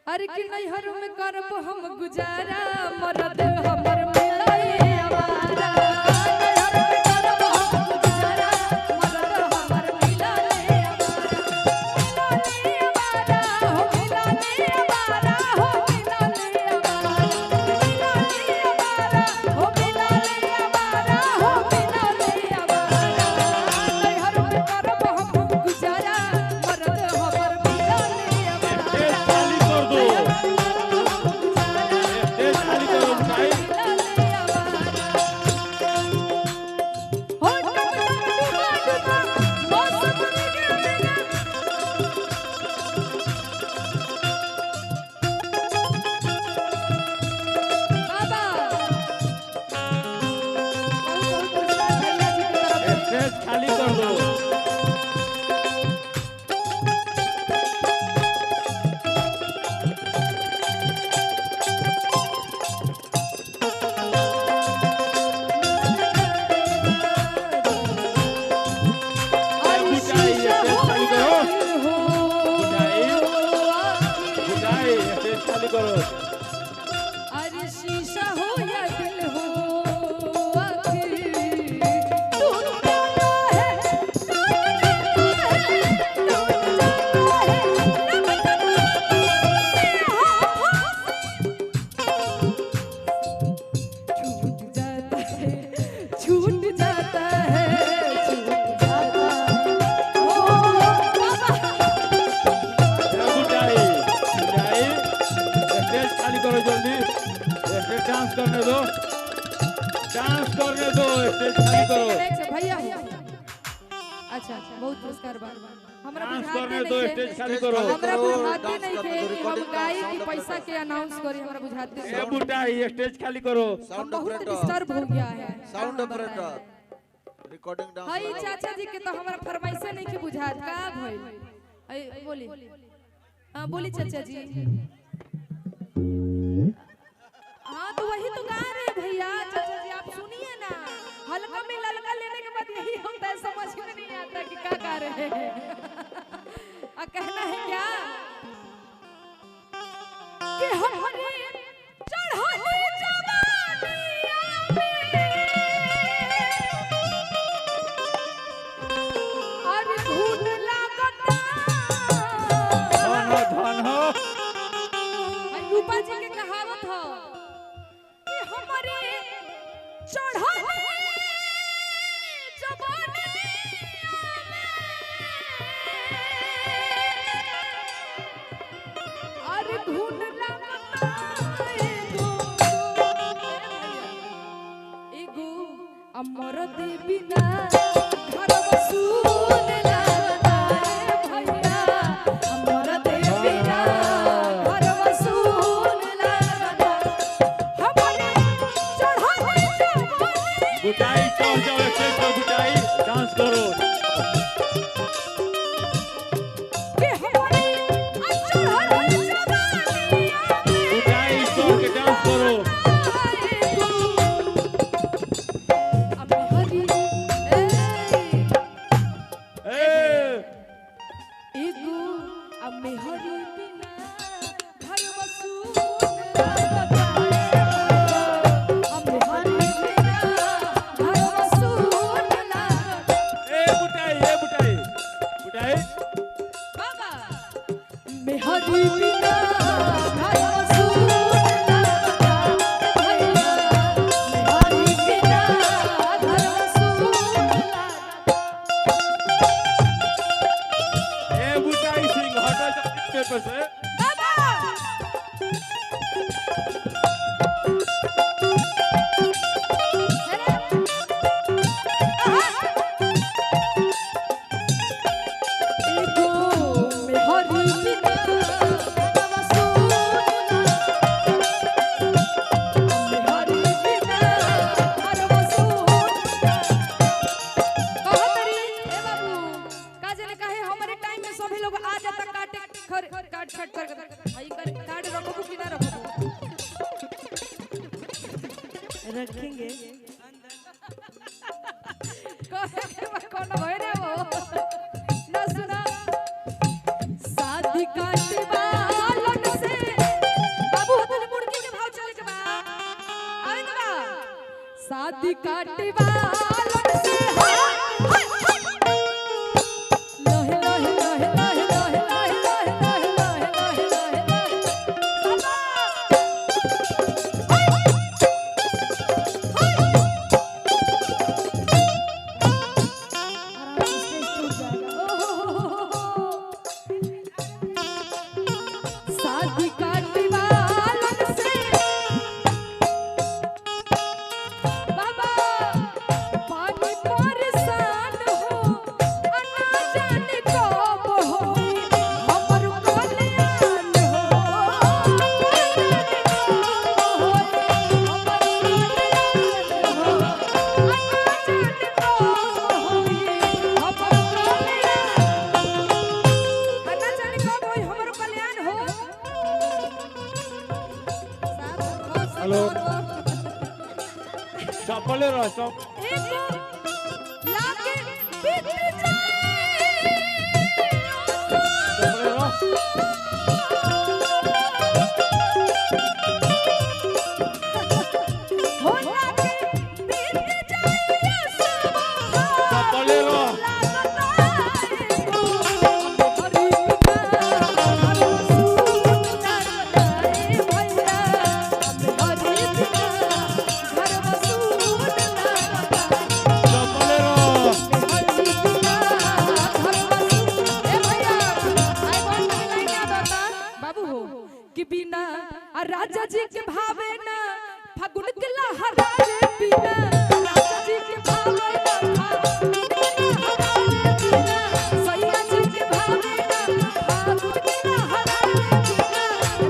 अरे कि नैहर में करब हम गुजारा मरद हमर मिलई आवारा नैहर में करब हम गुजारा मरद हमर मिलई आवारा हो मिलई आवारा हो मिलई आवारा हो मिलई आवारा हो मिलई आवारा नैहर में करब हम गुजारा मरद हमर मिलई खाली कर दो। अरे शीशा हो या दिल हो छूट जाता है डांस करने दो, डांस करने दो, स्टेज खाली करो। भैया अच्छा बहुत पुरस्कार बा हमरा डांस करने दो, स्टेज खाली करो। हमरा बुझाते नहीं थे कि हम गाय की पैसा के अनाउंस करी हमरा बुझाते ए बुटाई स्टेज खाली करो। हम बहुत डिस्टर्ब हो गया है साउंड ऑपरेटर रिकॉर्डिंग डांस हई चाचा जी के तो हमरा फरमाइश नहीं के बुझात का भइल हई बोली हां बोली चाचा जी हाँ तो वही तो गा रहे भैया चाचा जी आप सुनिए ना हल्का में ललका लेने के बाद यही होता है समझ में नहीं आता कि क्या गा रहे हैं आ कहना है क्या कि हमारे चढ़ाई जवानिया में अरे धुन लागता धन हो रूपा जी के कहावत हो कि हमारे चढ़ाई जवानी अरे धुन लगता एगो अमर देवी ना घर बसून लगता है भैया अमर देवी ना घर बसून लगता हमारे चढ़ाई जवानी बुटाई चढ़ जाओ स्टेज पर बुटाई डांस करो। कि हमारे चढ़ाई जवानी बुटाई चढ़ के डांस करो। रखेंगे कौन भय रे वो ना सुना शादी काटे वालन से काटी वालन से हाय लोहे लोहे लोहे लोहे लोहे लोहे लोहे लोहे लोहे लोहे शादी काटी वालन से बाबा पानी परेशान हो अना जाने कब हो हमर कल्याण हो अना जाने कब हो हमर कल्याण हो हेलो चप्पले रह चप एको लाके बीत जाए चप्पले रह हो लाके बीत जाए चप्पले रह चप्पले रह बाबू हो कि बिना राजा जी के भावे ना फागुन के लहरा रे बिना राजा जी के भावे ना फागुन के लहरा रे बिना सैया जी के भावे ना फागुन के लहरा रे बिना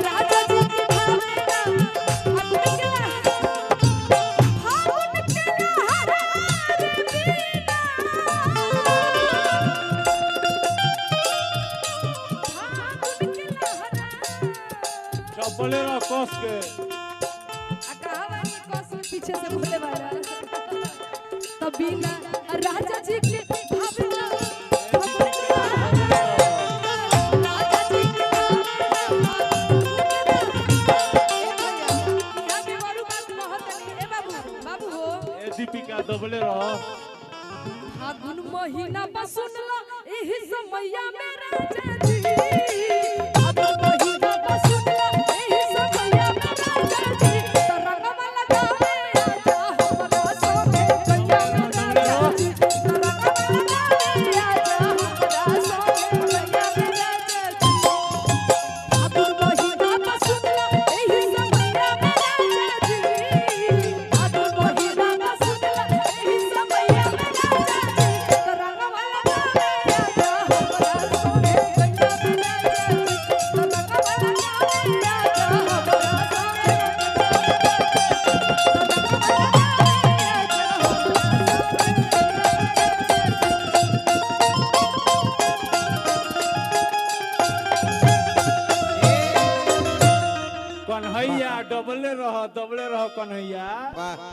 राजा जी के भावे ना फागुन के लहरा रे बिना फागुन के लहरा चप्पले रह कस के पीछे से बोले वाला तभी ना राजा जी के भावे ना राजा जी के बाबू हो ए दीपिका दबले रह फागुन महीना बसुनला एही समैया में राजा जी फागुन महीना बसुनला एही समैया में राजा जी तरंगवा लगावे आजा हमरा सोने गैया में राजा जी तरंगवा लगावे आजा हमरा सोने गैया में राजा जी फागुन महीना बसुनला एही समैया में राजा जी फागुन महीना बसुनला एही समैया में राजा जी तरंगवा लगावे आजा हमरा सोने गैया में राजा जी तरंगवा लगावे आजा हमरा सोने कन्हैया दबले रह कन्हैया वाह